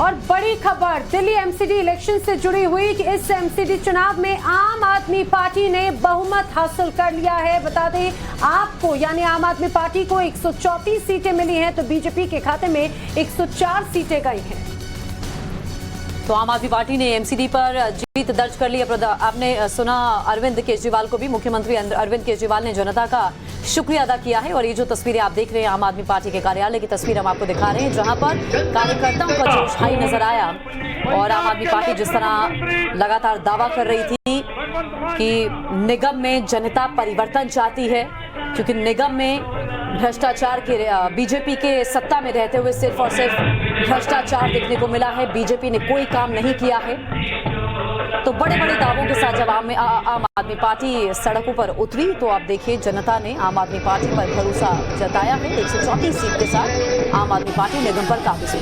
और बड़ी खबर दिल्ली एमसीडी इलेक्शन से जुड़ी हुई कि इस एमसीडी चुनाव में आम आदमी पार्टी ने बहुमत हासिल कर लिया है। बता दें आपको, यानी आम आदमी पार्टी को 134 सीटें मिली हैं तो बीजेपी के खाते में 104 सीटें गई हैं। तो आम आदमी पार्टी ने एमसीडी पर जीत दर्ज कर ली। आपने सुना अरविंद केजरीवाल को भी, मुख्यमंत्री अरविंद केजरीवाल ने जनता का शुक्रिया अदा किया है। और ये जो तस्वीरें आप देख रहे हैं आम आदमी पार्टी के कार्यालय की तस्वीर हम आपको दिखा रहे हैं, जहां पर कार्यकर्ताओं का जोश हाई नजर आया। और आम आदमी पार्टी जिस तरह लगातार दावा कर रही थी कि निगम में जनता परिवर्तन चाहती है, क्योंकि निगम में भ्रष्टाचार के बीजेपी के सत्ता में रहते हुए सिर्फ और सिर्फ भ्रष्टाचार देखने को मिला है, बीजेपी ने कोई काम नहीं किया है। तो बड़े बड़े दावों के साथ जब आम आदमी पार्टी सड़कों पर उतरी तो आप देखिए जनता ने आम आदमी पार्टी पर भरोसा जताया है। 134 सीट के साथ आम आदमी पार्टी निगम पर काबिज है।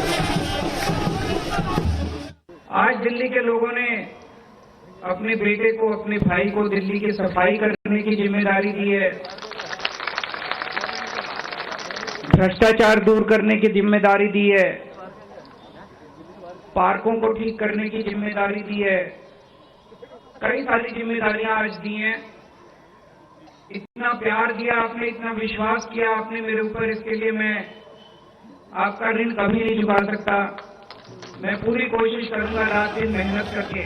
आज दिल्ली के लोगों ने अपने बेटे को, अपने भाई को दिल्ली की सफाई करने की जिम्मेदारी दी है, भ्रष्टाचार दूर करने की जिम्मेदारी दी है, पार्कों को ठीक करने की जिम्मेदारी दी है, कई सारी जिम्मेदारियां आज दी हैं। इतना प्यार दिया आपने, इतना विश्वास किया आपने मेरे ऊपर, इसके लिए मैं आपका ऋण कभी नहीं चुका सकता। मैं पूरी कोशिश करूंगा रात दिन मेहनत करके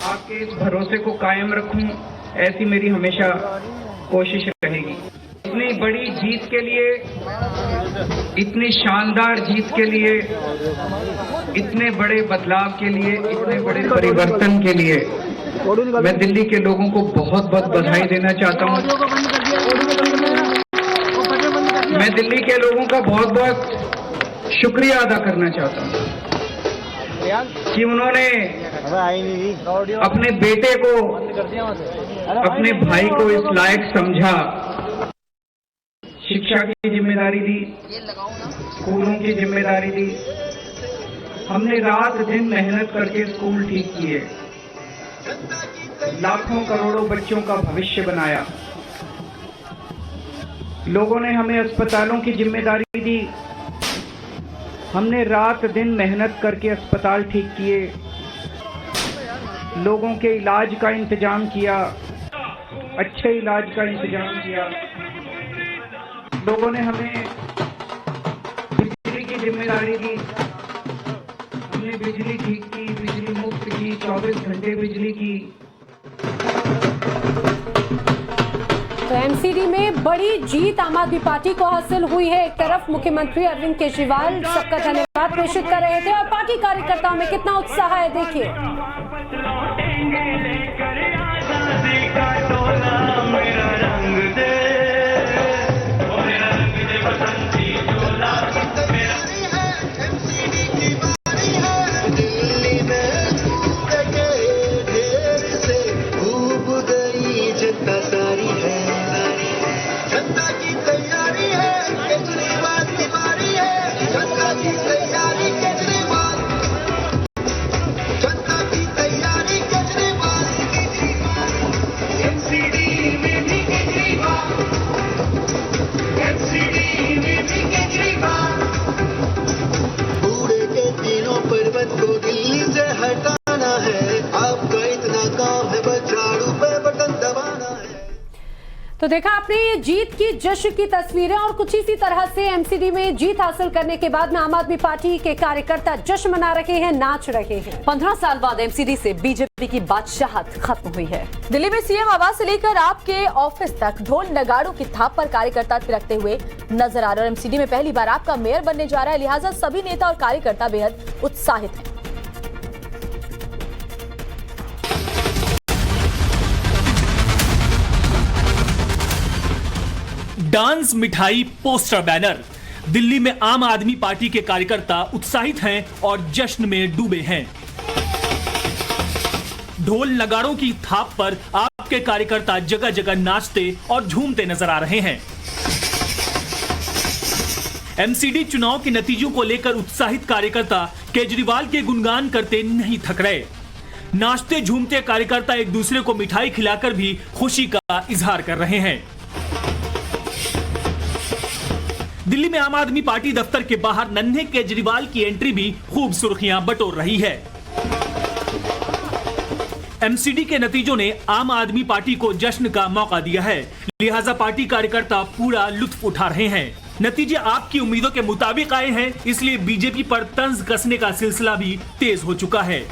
आपके इस भरोसे को कायम रखूं, ऐसी मेरी हमेशा कोशिश रहेगी। इतनी बड़ी जीत के लिए, इतनी शानदार जीत के लिए, इतने बड़े बदलाव के लिए, इतने बड़े परिवर्तन के लिए मैं दिल्ली के लोगों को बहुत बहुत बधाई देना चाहता हूं। मैं दिल्ली के लोगों का बहुत बहुत शुक्रिया अदा करना चाहता हूं कि उन्होंने अपने बेटे को, अपने भाई को इस लायक समझा, शिक्षा की जिम्मेदारी दी, स्कूलों की जिम्मेदारी दी। हमने रात दिन मेहनत करके स्कूल ठीक किए, लाखों करोड़ों बच्चों का भविष्य बनाया। लोगों ने हमें अस्पतालों की जिम्मेदारी दी, हमने रात दिन मेहनत करके अस्पताल ठीक किए, लोगों के इलाज का इंतजाम किया, अच्छे इलाज का इंतजाम किया। लोगों ने हमें बिजली की जिम्मेदारी दी, हमने बिजली ठीक की, बिजली मुफ्त की, 24 घंटे बिजली की। तो एमसीडी में बड़ी जीत आम आदमी पार्टी को हासिल हुई है। एक तरफ मुख्यमंत्री अरविंद केजरीवाल सबका धन्यवाद प्रेषित कर रहे थे और पार्टी कार्यकर्ताओं में कितना उत्साह है देखिए। तो देखा आपने ये जीत की जश्न की तस्वीरें, और कुछ इसी तरह से एमसीडी में जीत हासिल करने के बाद में आम आदमी पार्टी के कार्यकर्ता जश्न मना रहे हैं, नाच रहे हैं। 15 साल बाद एमसीडी से बीजेपी की बादशाहत खत्म हुई है। दिल्ली में सीएम आवास से लेकर आपके ऑफिस तक ढोल नगाड़ों की थाप पर कार्यकर्ता थिरकते हुए नजर आ रहे हैं। एमसीडी में पहली बार आपका मेयर बनने जा रहा है, लिहाजा सभी नेता और कार्यकर्ता बेहद उत्साहित हैं। डांस, मिठाई, पोस्टर, बैनर। दिल्ली में आम आदमी पार्टी के कार्यकर्ता उत्साहित हैं और जश्न में डूबे हैं। ढोल नगाड़ों की थाप पर आपके कार्यकर्ता जगह जगह नाचते और झूमते नजर आ रहे हैं। एमसीडी चुनाव के नतीजों को लेकर उत्साहित कार्यकर्ता केजरीवाल के गुणगान करते नहीं थक रहे। नाचते झूमते कार्यकर्ता एक दूसरे को मिठाई खिलाकर भी खुशी का इजहार कर रहे हैं। दिल्ली में आम आदमी पार्टी दफ्तर के बाहर नन्हे केजरीवाल की एंट्री भी खूब सुर्खियां बटोर रही है। एमसीडी के नतीजों ने आम आदमी पार्टी को जश्न का मौका दिया है, लिहाजा पार्टी कार्यकर्ता पूरा लुत्फ उठा रहे हैं। नतीजे आपकी उम्मीदों के मुताबिक आए हैं, इसलिए बीजेपी पर तंज कसने का सिलसिला भी तेज हो चुका है।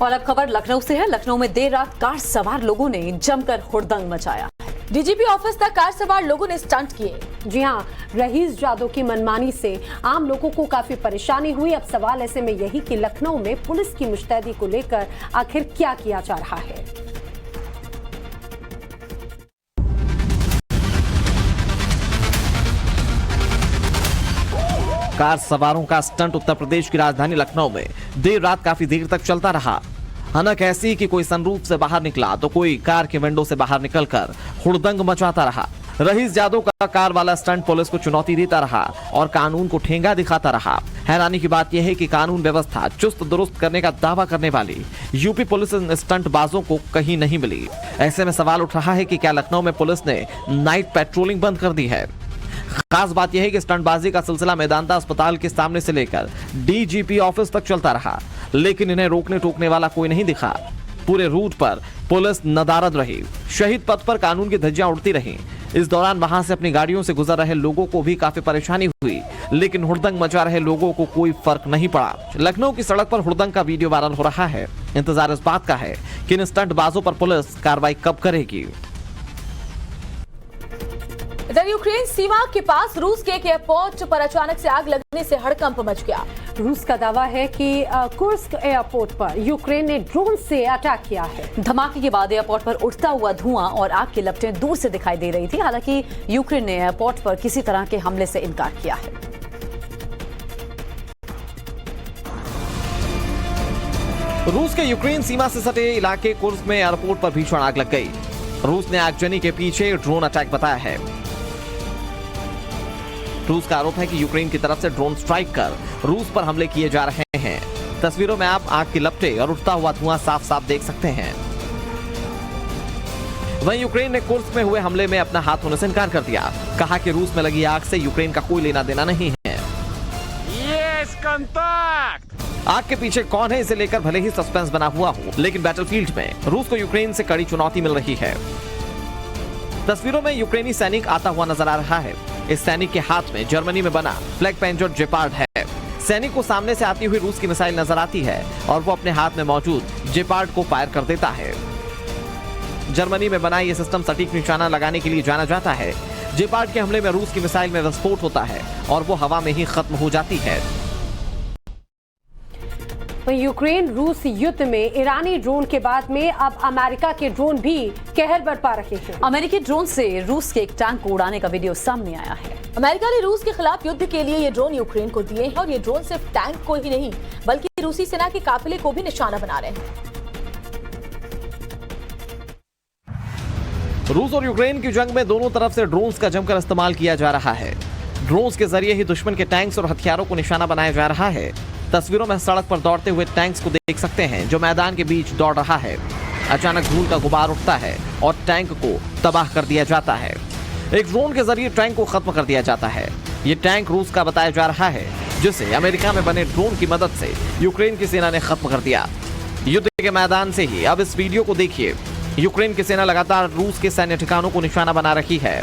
और अब खबर लखनऊ से है। लखनऊ में देर रात कार सवार लोगों ने जमकर हुड़दंग मचाया। डीजीपी ऑफिस तक कार सवार लोगों ने स्टंट किए। जी हां, रईस जादव की मनमानी से आम लोगों को काफी परेशानी हुई। अब सवाल ऐसे में यही कि लखनऊ में पुलिस की मुस्तैदी को लेकर आखिर क्या किया जा रहा है। कार सवारों का स्टंट उत्तर प्रदेश की राजधानी लखनऊ में देर रात काफी देर तक चलता रहा। हनक ऐसी कि कोई सनरूफ से बाहर निकला तो कोई कार के विंडो से बाहर निकलकर हुड़दंग मचाता रहा। रईस जादव का कार वाला स्टंट पुलिस को चुनौती देता रहा और कानून को ठेंगा दिखाता रहा। हैरानी की बात यह है कि कानून व्यवस्था चुस्त दुरुस्त करने का दावा करने वाली यूपी पुलिस इन स्टंट बाजों को कहीं नहीं मिली। ऐसे में सवाल उठ रहा है कि क्या लखनऊ में पुलिस ने नाइट पेट्रोलिंग बंद कर दी है। खास बात यह है कि स्टंटबाजी का सिलसिला मेदांता अस्पताल के सामने से लेकर डीजीपी ऑफिस तक चलता रहा, लेकिन इन्हें रोकने टोकने वाला कोई नहीं दिखा। पूरे रूट पर पुलिस नदारद रही। शहीद पथ पर कानून की धज्जियां उड़ती रहीं। इस दौरान वहां से अपनी गाड़ियों से गुजर रहे लोगों को भी काफी परेशानी हुई, लेकिन हुड़दंग मचा रहे लोगों को कोई फर्क नहीं पड़ा। लखनऊ की सड़क पर हुड़दंग का वीडियो वायरल हो रहा है। इंतजार इस बात का है कि इन स्टंटबाजों पर पुलिस कार्रवाई कब करेगी। इधर यूक्रेन सीमा के पास रूस के एक एयरपोर्ट पर अचानक से आग लगने से हड़कंप मच गया। रूस का दावा है कि कुर्स्क एयरपोर्ट पर यूक्रेन ने ड्रोन से अटैक किया है। धमाके के बाद एयरपोर्ट पर उठता हुआ धुआं और आग की लपटें दूर से दिखाई दे रही थी। हालांकि यूक्रेन ने एयरपोर्ट पर किसी तरह के हमले से इनकार किया है। रूस के यूक्रेन सीमा से सटे इलाके कुर्स्क में एयरपोर्ट पर भीषण आग लग गई। रूस ने आगजनी के पीछे ड्रोन अटैक बताया है। रूस का आरोप है कि यूक्रेन की तरफ से ड्रोन स्ट्राइक कर रूस पर हमले किए जा रहे हैं। तस्वीरों में आप आग की लपटें और उठता हुआ धुआं साफ साफ देख सकते हैं। वहीं यूक्रेन ने कुर्स्क में हुए हमले में अपना हाथ होने से इनकार कर दिया। कहा कि रूस में लगी आग से यूक्रेन का कोई लेना देना नहीं है। आग के पीछे कौन है इसे लेकर भले ही सस्पेंस बना हुआ हो, लेकिन बैटलफील्ड में रूस को यूक्रेन से कड़ी चुनौती मिल रही है। तस्वीरों में यूक्रेनी सैनिक आता हुआ नजर आ रहा है। इस सैनिक के हाथ में जर्मनी में बना फ्लैग पेंटेड जेपार्ड है। सैनिक को सामने से आती हुई रूस की मिसाइल नजर आती है और वो अपने हाथ में मौजूद जेपार्ड को फायर कर देता है। जर्मनी में बना यह सिस्टम सटीक निशाना लगाने के लिए जाना जाता है। जेपार्ड के हमले में रूस की मिसाइल में विस्फोट होता है और वो हवा में ही खत्म हो जाती है। यूक्रेन रूस युद्ध में ईरानी ड्रोन के बाद में अब अमेरिका के ड्रोन भी कहर बरपा रहे हैं। अमेरिकी ड्रोन से रूस के एक टैंक को उड़ाने का वीडियो सामने आया है। अमेरिका ने रूस के खिलाफ युद्ध के लिए ये ड्रोन यूक्रेन को दिए हैं और ये ड्रोन सिर्फ टैंक को ही नहीं बल्कि रूसी सेना के काफिले को भी निशाना बना रहे हैं। रूस और यूक्रेन की जंग में दोनों तरफ से ड्रोन्स का जमकर इस्तेमाल किया जा रहा है। ड्रोन्स के जरिए ही दुश्मन के टैंक्स और हथियारों को निशाना बनाया जा रहा है। तस्वीरों में सड़क पर दौड़ते हुए टैंक्स को देख सकते हैं जो मैदान के बीच दौड़ रहा है। अचानक धूल का गुबार उठता है और टैंक को तबाह कर दिया जाता है। एक ड्रोन के जरिए टैंक को खत्म कर दिया जाता है। ये टैंक रूस का बताया जा रहा है, जिसे अमेरिका में बने ड्रोन की मदद से यूक्रेन की सेना ने खत्म कर दिया। युद्ध के मैदान से ही अब इस वीडियो को देखिए। यूक्रेन की सेना लगातार रूस के सैन्य ठिकानों को निशाना बना रही है।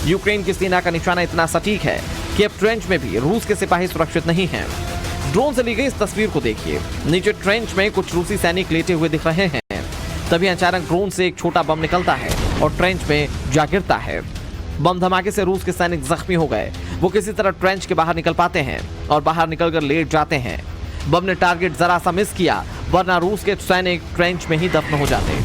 यूक्रेन की सेना का निशाना इतना सटीक है कि अब ट्रेंच में भी रूस के सिपाही सुरक्षित नहीं हैं। ड्रोन से ली गई इस तस्वीर को देखिए। नीचे ट्रेंच में कुछ रूसी सैनिक लेटे हुए दिख रहे हैं। तभी अचानक ड्रोन से एक छोटा बम निकलता है और ट्रेंच में जा गिरता है। बम धमाके से रूस के सैनिक जख्मी हो गए। वो किसी तरह ट्रेंच के बाहर निकल पाते हैं और बाहर निकलकर लेट जाते हैं। बम ने टारगेट जरा सा मिस किया, वरना रूस के सैनिक ट्रेंच में ही दफन हो जाते।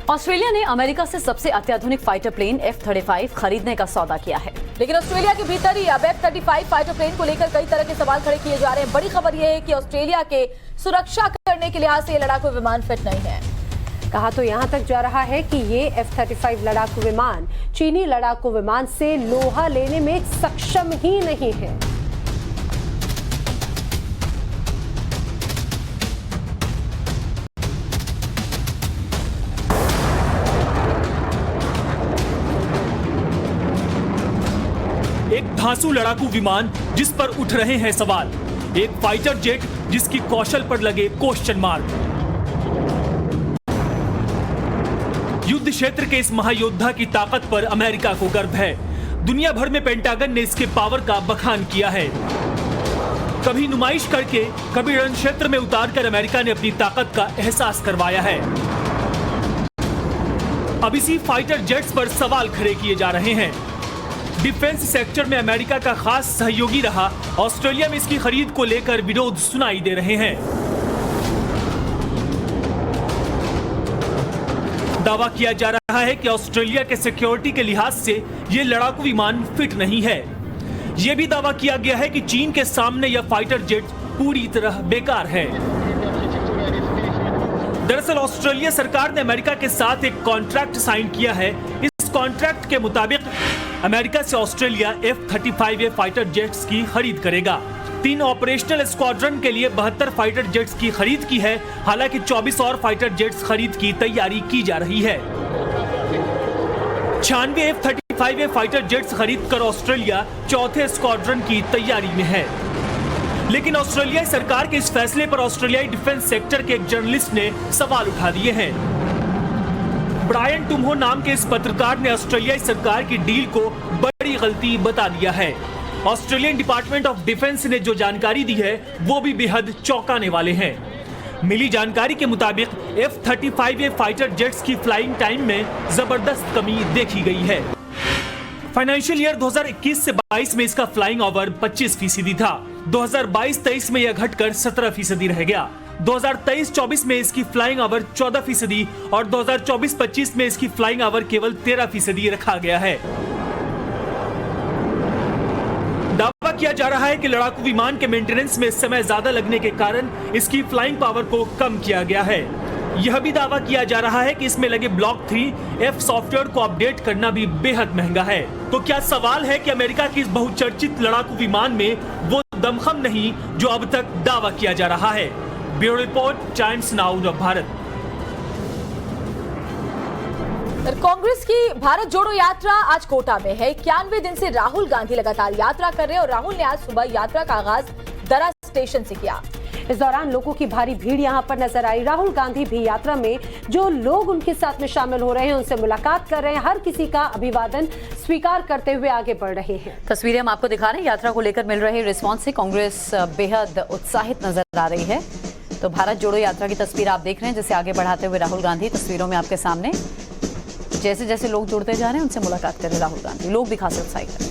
ऑस्ट्रेलिया ने अमेरिका से सबसे अत्याधुनिक फाइटर प्लेन F-35 खरीदने का सौदा किया है। लेकिन ऑस्ट्रेलिया के भीतर ही अब F-35 फाइटर प्लेन को लेकर कई तरह के सवाल खड़े किए जा रहे हैं। बड़ी खबर यह है कि ऑस्ट्रेलिया के सुरक्षा करने के लिहाज से ये लड़ाकू विमान फिट नहीं है। कहा तो यहां तक जा रहा है कि ये F-35 लड़ाकू विमान चीनी लड़ाकू विमान से लोहा लेने में सक्षम ही नहीं है। एक धांसू लड़ाकू विमान जिस पर उठ रहे हैं सवाल, एक फाइटर जेट जिसकी कौशल पर लगे क्वेश्चन मार्क। युद्ध क्षेत्र के इस महायोद्धा की ताकत पर अमेरिका को गर्व है। दुनिया भर में पेंटागन ने इसके पावर का बखान किया है। कभी नुमाइश करके, कभी रण क्षेत्र में उतारकर अमेरिका ने अपनी ताकत का एहसास करवाया है। अब इसी फाइटर जेट्स पर सवाल खड़े किए जा रहे हैं। डिफेंस सेक्टर में अमेरिका का खास सहयोगी रहा ऑस्ट्रेलिया में इसकी खरीद को लेकर विरोध सुनाई दे रहे हैं। दावा किया जा रहा है कि ऑस्ट्रेलिया के सिक्योरिटी के लिहाज से ये लड़ाकू विमान फिट नहीं है। यह भी दावा किया गया है कि चीन के सामने यह फाइटर जेट पूरी तरह बेकार है। दरअसल ऑस्ट्रेलिया सरकार ने अमेरिका के साथ एक कॉन्ट्रैक्ट साइन किया है। इस कॉन्ट्रैक्ट के मुताबिक अमेरिका से ऑस्ट्रेलिया F-35A फाइटर जेट्स की खरीद करेगा। 3 ऑपरेशनल स्क्वाड्रन के लिए 72 फाइटर जेट्स की खरीद की है। हालांकि 24 और फाइटर जेट्स खरीद की तैयारी की जा रही है। 96 F-35A फाइटर जेट्स खरीद कर ऑस्ट्रेलिया 4थे स्क्वाड्रन की तैयारी में है। लेकिन ऑस्ट्रेलियाई सरकार के इस फैसले पर ऑस्ट्रेलियाई डिफेंस सेक्टर के एक जर्नलिस्ट ने सवाल उठा दिए हैं। ब्रायन टुम्हो नाम के इस पत्रकार ने ऑस्ट्रेलियाई सरकार की डील को बड़ी गलती बता दिया है। ऑस्ट्रेलियन डिपार्टमेंट ऑफ डिफेंस ने जो जानकारी दी है वो भी बेहद चौंकाने वाले हैं। मिली जानकारी के मुताबिक F-35A फाइटर जेट्स की फ्लाइंग टाइम में जबरदस्त कमी देखी गई है। फाइनेंशियल ईयर 2021 से 22 में इसका फ्लाइंग ओवर 25% था। 2022-23 में यह घटकर 17% रह गया। 2023-24 में इसकी फ्लाइंग ओवर 14% और 2024-25 में इसकी फ्लाइंग ओवर केवल 13% रखा गया है। दावा किया जा रहा है कि लड़ाकू विमान के मेंटेनेंस में समय ज्यादा लगने के कारण इसकी फ्लाइंग पावर को कम किया गया है। यह भी दावा किया जा रहा है कि इसमें लगे ब्लॉक 3F सॉफ्टवेयर को अपडेट करना भी बेहद महंगा है। तो क्या सवाल है कि अमेरिका की इस बहुचर्चित लड़ाकू विमान में वो दमखम नहीं जो अब तक दावा किया जा रहा है। Bureau report, times now Bharat. Congress की भारत जोड़ो यात्रा आज कोटा में है। 91 दिन से राहुल गांधी लगातार यात्रा कर रहे हैं और राहुल ने आज सुबह यात्रा का आगाज दरा स्टेशन से किया। इस दौरान लोगों की भारी भीड़ यहां पर नजर आई। राहुल गांधी भी यात्रा में जो लोग उनके साथ में शामिल हो रहे हैं उनसे मुलाकात कर रहे हैं। हर किसी का अभिवादन स्वीकार करते हुए आगे बढ़ रहे हैं। तस्वीरें हम आपको दिखा रहे हैं। यात्रा को लेकर मिल रहे रिस्पॉन्स से कांग्रेस बेहद उत्साहित नजर आ रही है। तो भारत जोड़ो यात्रा की तस्वीर आप देख रहे हैं, जिसे आगे बढ़ाते हुए राहुल गांधी तस्वीरों में आपके सामने। जैसे जैसे लोग जुड़ते जा रहे हैं उनसे मुलाकात कर रहे हैं राहुल गांधी। लोग भी खासे उत्साहित हैं।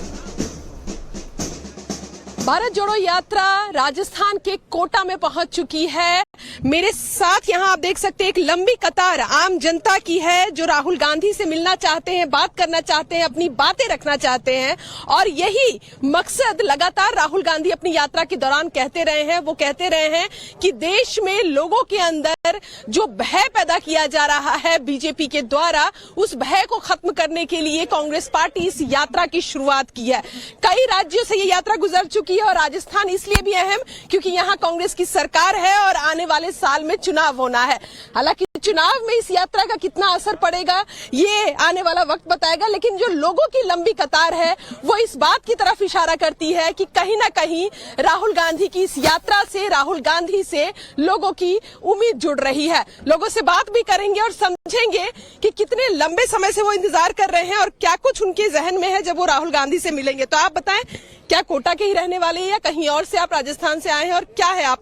भारत जोड़ो यात्रा राजस्थान के कोटा में पहुंच चुकी है। मेरे साथ यहां आप देख सकते हैं एक लंबी कतार आम जनता की है जो राहुल गांधी से मिलना चाहते हैं, बात करना चाहते हैं, अपनी बातें रखना चाहते हैं। और यही मकसद लगातार राहुल गांधी अपनी यात्रा के दौरान कहते रहे हैं। वो कहते रहे हैं कि देश में लोगों के अंदर जो भय पैदा किया जा रहा है बीजेपी के द्वारा, उस भय को खत्म करने के लिए कांग्रेस पार्टी इस यात्रा की शुरुआत की है। कई राज्यों से ये यात्रा गुजर चुकी है और राजस्थान इसलिए भी अहम क्योंकि यहाँ कांग्रेस की सरकार है और आने वाले साल में चुनाव होना है। हालांकि चुनाव में इस यात्रा का कितना असर पड़ेगा ये आने वाला वक्त बताएगा, लेकिन जो लोगों की लंबी कतार है वो इस बात की तरफ इशारा करती है कि कहीं ना कहीं राहुल गांधी की इस यात्रा से, राहुल गांधी से लोगों की उम्मीद जुड़ रही है। लोगों से बात भी करेंगे और समझेंगे कि कितने लंबे समय से वो इंतजार कर रहे हैं और क्या कुछ उनके जहन में है जब वो राहुल गांधी से मिलेंगे। तो आप बताएं, क्या कोटा के ही रहने वाले हैं या कहीं और से आप राजस्थान से आए हैं और क्या है आप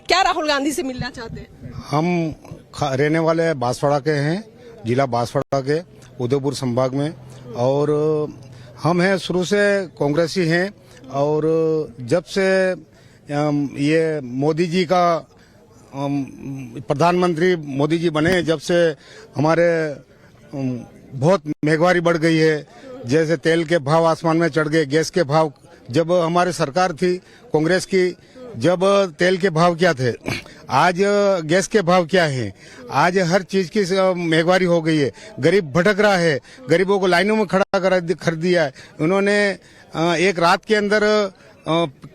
क्या राहुल गांधी से मिलना चाहते हैं? हम रहने वाले बांसवाड़ा के हैं, जिला बांसवाड़ा के, उदयपुर संभाग में। और हम हैं शुरू से कांग्रेसी हैं और जब से ये मोदी जी का प्रधानमंत्री मोदी जी बने, जब से हमारे बहुत महंगाई बढ़ गई है। जैसे तेल के भाव आसमान में चढ़ गए, गैस के भाव, जब हमारी सरकार थी कांग्रेस की, जब तेल के भाव क्या थे, आज गैस के भाव क्या है, आज हर चीज की महंगाई हो गई है। गरीब भटक रहा है, गरीबों को लाइनों में खड़ा कर दिया है। उन्होंने एक रात के अंदर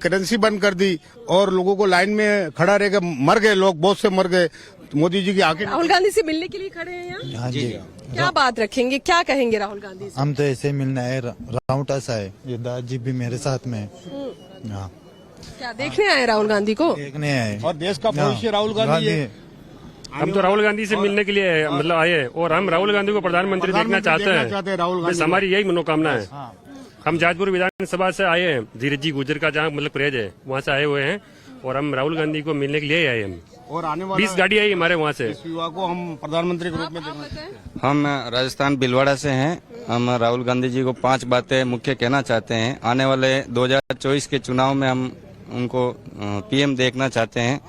करेंसी बंद कर दी और लोगों को लाइन में खड़ा रह गए, मर गए लोग, बहुत से मर गए। मोदी जी की आके राहुल गांधी से मिलने के लिए खड़े हैं यहाँ? हाँ जी। क्या बात रखेंगे, क्या कहेंगे राहुल गांधी से? हम तो ऐसे मिलना है, राउंड ऐसा है, ये दादाजी भी मेरे साथ में है। हाँ, क्या देखने आए राहुल गांधी को? देखने आए। और देश का भविष्य राहुल गांधी है। हम तो राहुल गांधी से मिलने के लिए मतलब आए हैं और हम राहुल गांधी को प्रधानमंत्री देखना चाहते हैं। राहुल बस हमारी यही मनोकामना है। हम जाजपुर विधानसभा से आए हैं, धीरज जी गुजर का जहाँ मतलब प्रेज है वहाँ से आए हुए हैं और हम राहुल गांधी को मिलने के लिए आए हैं। और आने 20 गाड़ी आई हमारे वहाँ से। इस युवा को हम प्रधानमंत्री के रूप में देखना। हम राजस्थान भीलवाड़ा से हैं। हम राहुल गांधी जी को 5 बातें मुख्य कहना चाहते हैं। आने वाले 2024 के चुनाव में हम उनको पीएम देखना चाहते हैं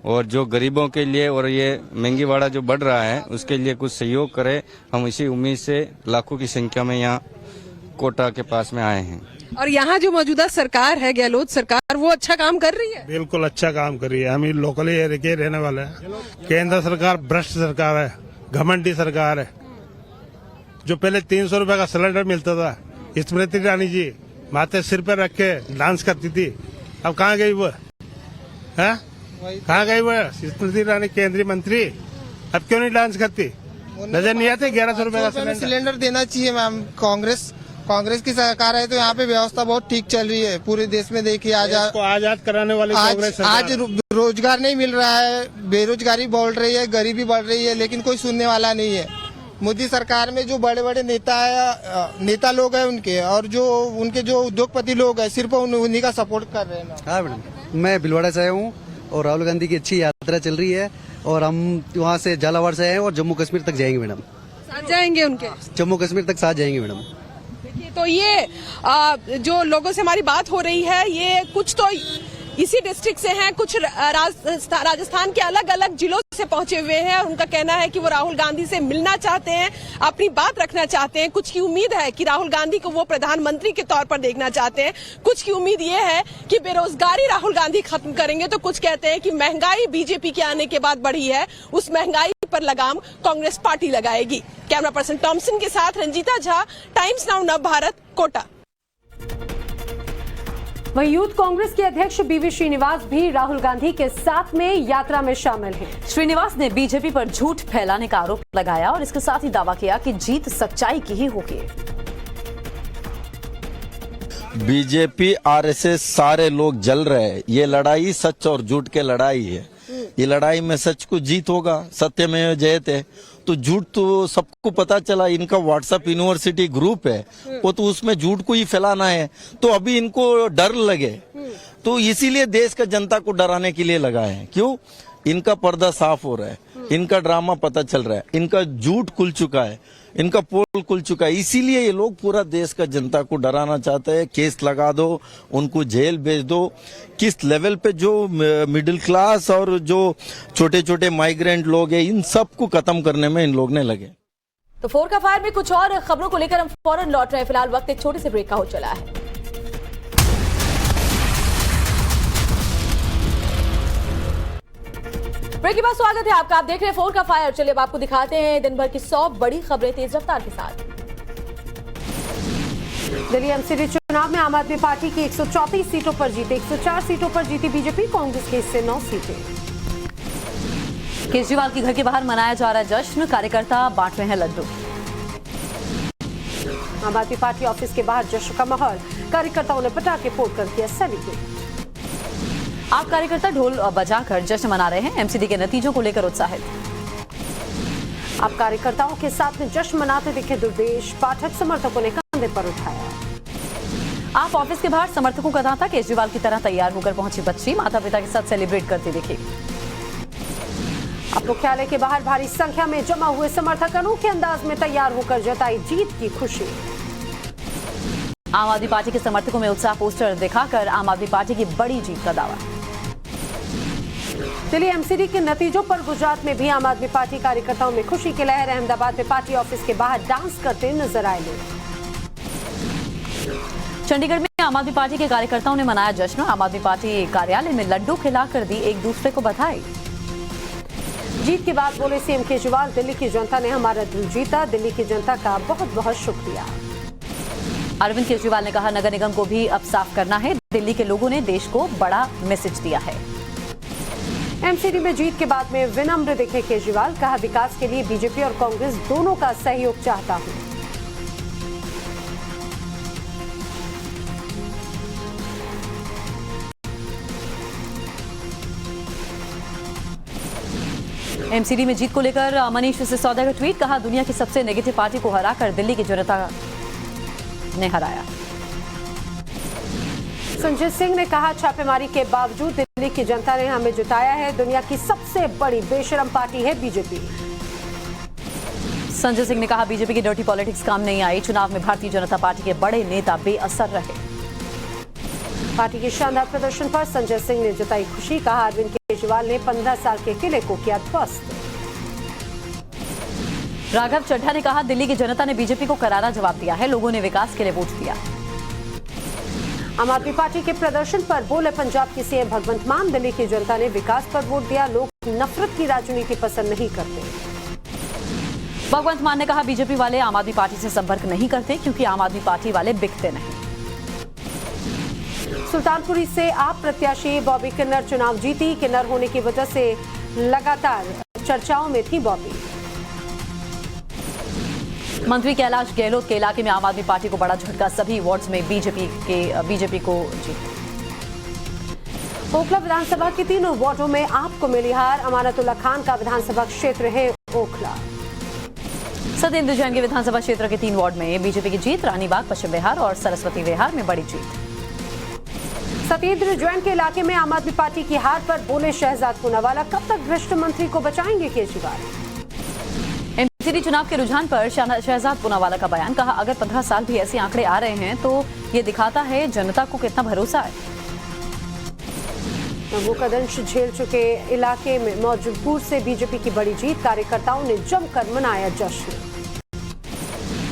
और जो गरीबों के लिए और ये महंगीवाड़ा जो बढ़ रहा है उसके लिए कुछ सहयोग करे। हम इसी उम्मीद से लाखों की संख्या में यहाँ कोटा के पास में आए हैं। और यहाँ जो मौजूदा सरकार है, गहलोत सरकार, वो अच्छा काम कर रही है? बिल्कुल अच्छा काम कर रही है। हम लोकल एरिया के रहने वाले हैं। केंद्र सरकार भ्रष्ट सरकार है, घमंडी सरकार है। जो पहले 300 रुपए का सिलेंडर मिलता था, स्मृति ईरानी जी माथे सिर पर रख के डांस करती थी, अब कहाँ गई वो? है कहाँ गई वो स्मृति ईरानी, केंद्रीय मंत्री? अब क्यों नहीं डांस करती? नजर नहीं आते 1100 रुपए का सिलेंडर देना चाहिए मैम। कांग्रेस की सरकार है तो यहाँ पे व्यवस्था बहुत ठीक चल रही है। पूरे देश में देखिए आजाद कराने वाली कांग्रेस आज रोजगार नहीं मिल रहा है, बेरोजगारी बढ़ रही है, गरीबी बढ़ रही है, लेकिन कोई सुनने वाला नहीं है। मोदी सरकार में जो बड़े बड़े नेता लोग हैं उनके, और जो उनके जो उद्योगपति लोग हैं, सिर्फ उन्हीं का सपोर्ट कर रहे हैं। हाँ मैडम, मैं भीलवाड़ा से आया हूँ और राहुल गांधी की अच्छी यात्रा चल रही है और हम वहाँ से झालावाड़ से आए हैं और जम्मू कश्मीर तक जाएंगे मैडम। साथ जाएंगे उनके? जम्मू कश्मीर तक साथ जाएंगे मैडम। तो ये जो लोगों से हमारी बात हो रही है, ये कुछ तो इसी डिस्ट्रिक्ट से हैं, कुछ राजस्थान के अलग अलग जिलों से पहुंचे हुए हैं और उनका कहना है कि वो राहुल गांधी से मिलना चाहते हैं, अपनी बात रखना चाहते हैं। कुछ की उम्मीद है कि राहुल गांधी को वो प्रधानमंत्री के तौर पर देखना चाहते हैं। कुछ की उम्मीद ये है कि बेरोजगारी राहुल गांधी खत्म करेंगे, तो कुछ कहते हैं कि महंगाई बीजेपी के आने के बाद बढ़ी है, उस महंगाई पर लगाम कांग्रेस पार्टी लगाएगी। कैमरा पर्सन टॉमसन के साथ रंजीता झा, टाइम्स नाउ नव भारत, कोटा। वहीं यूथ कांग्रेस के अध्यक्ष बीवी श्रीनिवास भी राहुल गांधी के साथ में यात्रा में शामिल हैं। श्रीनिवास ने बीजेपी पर झूठ फैलाने का आरोप लगाया और इसके साथ ही दावा किया कि जीत सच्चाई की ही होगी। बीजेपी आरएसएस सारे लोग जल रहे हैं। ये लड़ाई सच और झूठ के लड़ाई है। ये लड़ाई में सच को जीत होगा, सत्य में जयते। तो झूठ तो सबको पता चला, इनका व्हाट्सएप यूनिवर्सिटी ग्रुप है, वो तो उसमें झूठ को ही फैलाना है। तो अभी इनको डर लगे, तो इसीलिए देश का जनता को डराने के लिए लगाए हैं। क्यों? इनका पर्दा साफ हो रहा है, इनका ड्रामा पता चल रहा है, इनका झूठ खुल चुका है, इनका पोल खुल चुका है। इसीलिए ये लोग पूरा देश का जनता को डराना चाहते हैं। केस लगा दो, उनको जेल भेज दो। किस लेवल पे जो मिडिल क्लास और जो छोटे छोटे माइग्रेंट लोग हैं, इन सब को खत्म करने में इन लोग ने लगे। तो 4 का फायर में कुछ और खबरों को लेकर हम फौरन लौट रहे हैं। फिलहाल वक्त एक छोटे से ब्रेक का हो चला है। ब्रेक के बाद स्वागत है आपका। आप देख रहे हैं 4 का फायर। चलिए अब आपको दिखाते हैं दिन भर की 100 बड़ी खबरें तेज रफ्तार के साथ। दिल्ली एमसीडी चुनाव में आम आदमी पार्टी की 134 सीटों पर जीते, 104 सीटों पर जीती बीजेपी, कांग्रेस के इससे 9 सीटें। केजरीवाल के घर के बाहर मनाया जा रहा जश्न, कार्यकर्ता बांट रहे हैं लड्डू। आम आदमी पार्टी ऑफिस के बाहर जश्न का माहौल, कार्यकर्ताओं ने पटाखे फोड़कर किया सेलिब्रेट। आप कार्यकर्ता ढोल बजाकर जश्न मना रहे हैं, एमसीडी के नतीजों को लेकर उत्साहित। आप कार्यकर्ताओं के साथ में जश्न मनाते दिखे दुर्देश पाठक, समर्थकों ने कंधे पर उठाया। आप ऑफिस के बाहर समर्थकों का तांता, केजरीवाल की तरह तैयार होकर पहुंची बच्ची माता पिता के साथ सेलिब्रेट करती दिखी। आप मुख्यालय के बाहर भारी संख्या में जमा हुए समर्थक अनोखे अंदाज में तैयार होकर जताई जीत की खुशी। आम आदमी पार्टी के समर्थकों में उत्साह, पोस्टर दिखाकर आम आदमी पार्टी की बड़ी जीत का दावा। दिल्ली एमसीडी के नतीजों पर गुजरात में भी आम आदमी पार्टी कार्यकर्ताओं में खुशी की लहर। अहमदाबाद में पार्टी ऑफिस के बाहर डांस करते नजर आए लोग। चंडीगढ़ में आम आदमी पार्टी के कार्यकर्ताओं ने मनाया जश्न, आम आदमी पार्टी कार्यालय में लड्डू खिलाकर दी एक दूसरे को बधाई। जीत के बाद बोले सीएम केजरीवाल, दिल्ली की जनता ने हमारा दिल जीता, दिल्ली की जनता का बहुत बहुत शुक्रिया। अरविंद केजरीवाल ने कहा, नगर निगम को भी अब साफ करना है, दिल्ली के लोगों ने देश को बड़ा मैसेज दिया है। एमसीडी में जीत के बाद में विनम्र दिखे केजरीवाल, कहा विकास के लिए बीजेपी और कांग्रेस दोनों का सहयोग चाहता हूं। एमसीडी में जीत को लेकर मनीष सिसोदिया का ट्वीट, कहा दुनिया की सबसे नेगेटिव पार्टी को हराकर दिल्ली की जनता ने हराया। संजय सिंह ने कहा छापेमारी के बावजूद दिल्ली की जनता ने हमें जिताया है, दुनिया की सबसे बड़ी बेशरम पार्टी है बीजेपी। संजय सिंह ने कहा बीजेपी की डर्टी पॉलिटिक्स काम नहीं आई, चुनाव में भारतीय जनता पार्टी के बड़े नेता बेअसर रहे। पार्टी के शानदार प्रदर्शन पर संजय सिंह ने जताई खुशी, कहा अरविंद केजरीवाल ने 15 साल के किले को किया ध्वस्त। राघव चड्ढा ने कहा दिल्ली की जनता ने बीजेपी को करारा जवाब दिया है, लोगों ने विकास के लिए वोट दिया। आम आदमी पार्टी के प्रदर्शन पर बोले पंजाब के सीएम भगवंत मान, दिल्ली की जनता ने विकास पर वोट दिया, लोग नफरत की राजनीति पसंद नहीं करते। भगवंत मान ने कहा बीजेपी वाले आम आदमी पार्टी से संपर्क नहीं करते क्योंकि आम आदमी पार्टी वाले बिकते नहीं। सुल्तानपुरी से आप प्रत्याशी बॉबी किन्नर चुनाव जीती, किन्नर होने की वजह से लगातार चर्चाओं में थी बॉबी। मंत्री कैलाश गहलोत के इलाके में आम आदमी पार्टी को बड़ा झटका, सभी वार्ड्स में बीजेपी को जीत। ओखला विधानसभा के तीनों वार्डों में आपको मिली हार, अमानतुल्लाह खान का विधानसभा क्षेत्र है ओखला। सत्येंद्र जैन के विधानसभा क्षेत्र के 3 वार्ड में बीजेपी की जीत, रानीबाग, पश्चिम बिहार और सरस्वती विहार में बड़ी जीत। सत्येंद्र जैन के इलाके में आम आदमी पार्टी की हार पर बोले शहजाद पूनावाला, कब तक भ्रष्ट मंत्री को बचाएंगे केजरीवाल। एमसीडी चुनाव के रुझान पर शहजाद पूनावाला का बयान, कहा अगर 15 साल भी ऐसे आंकड़े आ रहे हैं तो ये दिखाता है जनता को कितना भरोसा है। नबूकदंश झेल चुके इलाके में मौजूदपुर से बीजेपी की बड़ी जीत, कार्यकर्ताओं ने जमकर मनाया जश्न।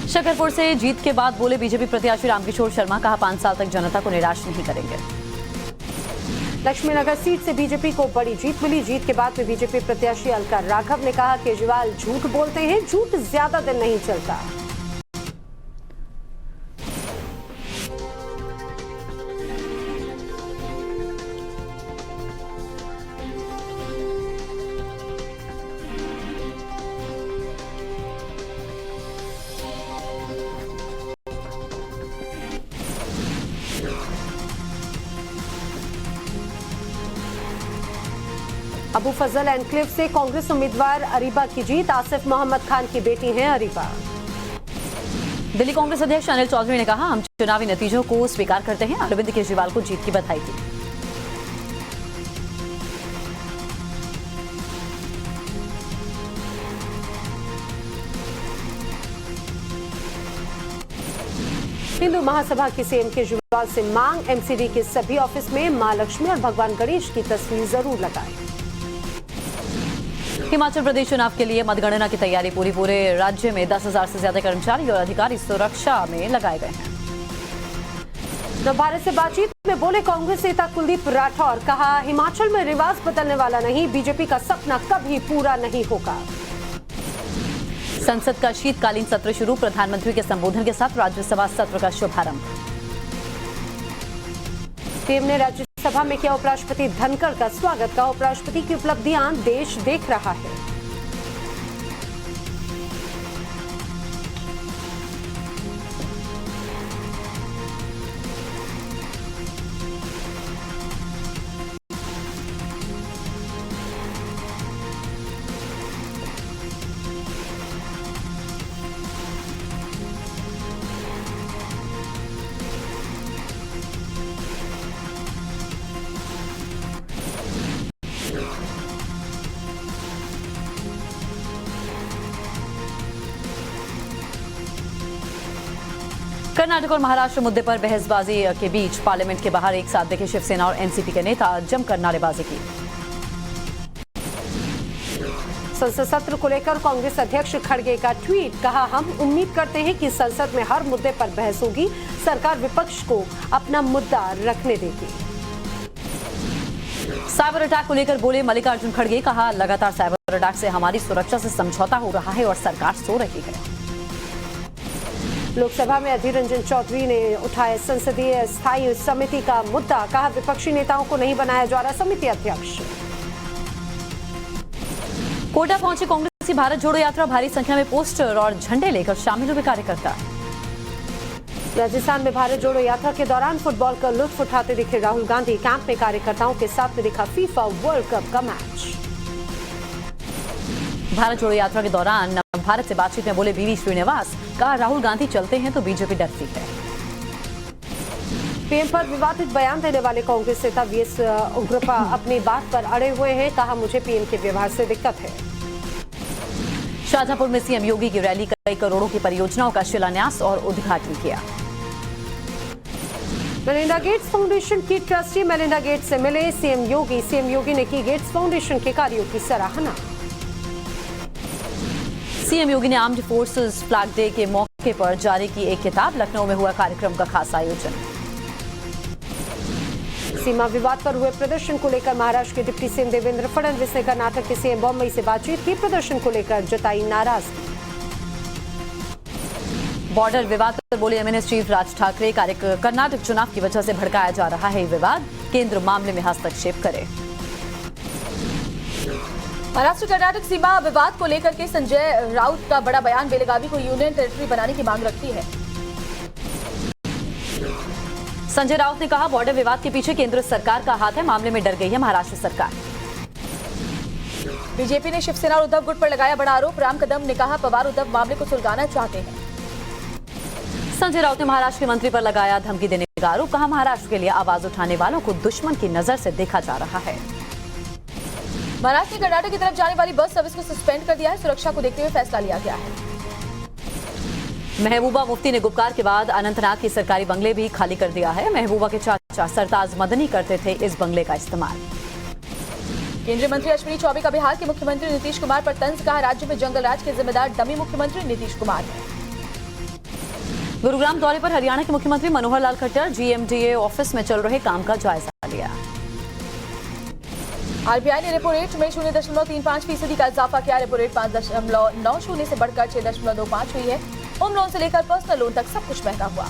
शकरपुर से जीत के बाद बोले बीजेपी प्रत्याशी रामकिशोर शर्मा, कहा 5 साल तक जनता को निराश नहीं करेंगे। लक्ष्मीनगर सीट से बीजेपी को बड़ी जीत मिली, जीत के बाद में बीजेपी प्रत्याशी अलका राघव ने कहा केजरीवाल झूठ बोलते हैं, झूठ ज्यादा दिन नहीं चलता। अबू फजल एनक्लेव से कांग्रेस उम्मीदवार अरीबा की जीत, आसिफ मोहम्मद खान की बेटी हैं अरीबा। दिल्ली कांग्रेस अध्यक्ष अनिल चौधरी ने कहा हम चुनावी नतीजों को स्वीकार करते हैं, अरविंद केजरीवाल को जीत की बधाई दी। हिंदू महासभा की सीएम केजरीवाल से मांग, एमसीडी के सभी ऑफिस में मां लक्ष्मी और भगवान गणेश की तस्वीर जरूर लगाएं। हिमाचल प्रदेश चुनाव के लिए मतगणना की तैयारी पूरी, पूरे राज्य में 10,000 से ज्यादा कर्मचारी और अधिकारी सुरक्षा में लगाए गए हैं। नवभारत से बातचीत में बोले कांग्रेस नेता कुलदीप राठौर, कहा हिमाचल में रिवाज बदलने वाला नहीं, बीजेपी का सपना कभी पूरा नहीं होगा। संसद का शीतकालीन सत्र शुरू, प्रधानमंत्री के संबोधन के साथ राज्यसभा सत्र का शुभारंभ। टीम ने राज्यसभा में किया उपराष्ट्रपति धनखड़ का स्वागत, का उपराष्ट्रपति की उपलब्धियां देश देख रहा है। कर्नाटक और महाराष्ट्र मुद्दे पर बहसबाजी के बीच पार्लियामेंट के बाहर एक साथ देखे शिवसेना और एनसीपी के नेता, जमकर नारेबाजी की। संसद सत्र को लेकर कांग्रेस अध्यक्ष खड़गे का ट्वीट, कहा हम उम्मीद करते हैं कि संसद में हर मुद्दे पर बहस होगी, सरकार विपक्ष को अपना मुद्दा रखने देगी। साइबर अटैक को लेकर बोले मल्लिकार्जुन खड़गे, कहा लगातार साइबर अटैक से हमारी सुरक्षा से समझौता हो रहा है और सरकार सो रही है। लोकसभा में अधीर रंजन चौधरी ने उठाया संसदीय स्थायी समिति का मुद्दा, कहा विपक्षी नेताओं को नहीं बनाया जा रहा समिति अध्यक्ष। कोटा पहुंचे कांग्रेस की भारत जोड़ो यात्रा, भारी संख्या में पोस्टर और झंडे लेकर शामिल हुए कार्यकर्ता। राजस्थान में भारत जोड़ो यात्रा के दौरान फुटबॉल का लुत्फ उठाते दिखे राहुल गांधी। कैंप में कार्यकर्ताओं के साथ में दिखा फीफा वर्ल्ड कप का मैच। भारत जोड़ो यात्रा के दौरान भारत से बातचीत में बोले वीवी श्रीनिवास, कहा राहुल गांधी चलते हैं तो बीजेपी डरती है। पीएम पर विवादित बयान देने वाले कांग्रेस नेता वीएस उग्रप्पा अपनी बात पर अड़े हुए हैं, कहा मुझे पीएम के व्यवहार से दिक्कत है। शाहजहांपुर में सीएम योगी की रैली, कई करोड़ों की परियोजनाओं का शिलान्यास और उद्घाटन किया। मेलिंडा गेट्स फाउंडेशन की ट्रस्टी मेलिंडा गेट्स से मिले सीएम योगी ने की गेट्स फाउंडेशन के कार्यों की सराहना। सीएम योगी ने आर्म्ड फोर्सेस फ्लैग डे के मौके पर जारी की एक किताब। लखनऊ में हुआ कार्यक्रम का खास आयोजन। सीमा विवाद पर हुए प्रदर्शन को लेकर महाराष्ट्र के डिप्टी सीएम देवेंद्र फडणवीस ने कर्नाटक के सीएम बम्बई से बातचीत की, प्रदर्शन को लेकर जताई नाराजगी। बॉर्डर विवाद पर बोले एमएनएस चीफ राज ठाकरे, कर्नाटक चुनाव की वजह से भड़काया जा रहा है विवाद, केंद्र मामले में हस्तक्षेप करे। महाराष्ट्र कर्नाटक सीमा विवाद को लेकर के संजय राउत का बड़ा बयान, बेलगावी को यूनियन टेरिटरी बनाने की मांग रखती है। संजय राउत ने कहा बॉर्डर विवाद के पीछे केंद्र सरकार का हाथ है, मामले में डर गई है महाराष्ट्र सरकार। बीजेपी ने शिवसेना और उद्धव गुट पर लगाया बड़ा आरोप, राम कदम ने कहा पवार उद्धव मामले को सुलझाना चाहते हैं। संजय राउत ने महाराष्ट्र के मंत्री पर लगाया धमकी देने का आरोप, कहा महाराष्ट्र के लिए आवाज उठाने वालों को दुश्मन की नजर से देखा जा रहा है। महाराष्ट्र ने कर्नाटक की तरफ जाने वाली बस सर्विस को सस्पेंड कर दिया है, सुरक्षा को देखते हुए फैसला लिया गया है। महबूबा मुफ्ती ने गुपकार के बाद अनंतनाग की सरकारी बंगले भी खाली कर दिया है। महबूबा के चाचा सरताज मदनी करते थे इस बंगले का इस्तेमाल। केंद्रीय मंत्री अश्विनी चौबे का बिहार के मुख्यमंत्री नीतीश कुमार पर तंज, कहा राज्य में जंगल राज के जिम्मेदार डमी मुख्यमंत्री नीतीश कुमार है। गुरुग्राम दौरे पर हरियाणा के मुख्यमंत्री मनोहर लाल खट्टर, जीएमडीए ऑफिस में चल रहे काम का जायजा लिया। आरबीआई ने रेपो रेट में 0.35% का इजाफा किया। रेपो रेट 5.90 से बढ़कर 6.25 हुई है। होम लोन से लेकर पर्सनल लोन तक सब कुछ महंगा हुआ।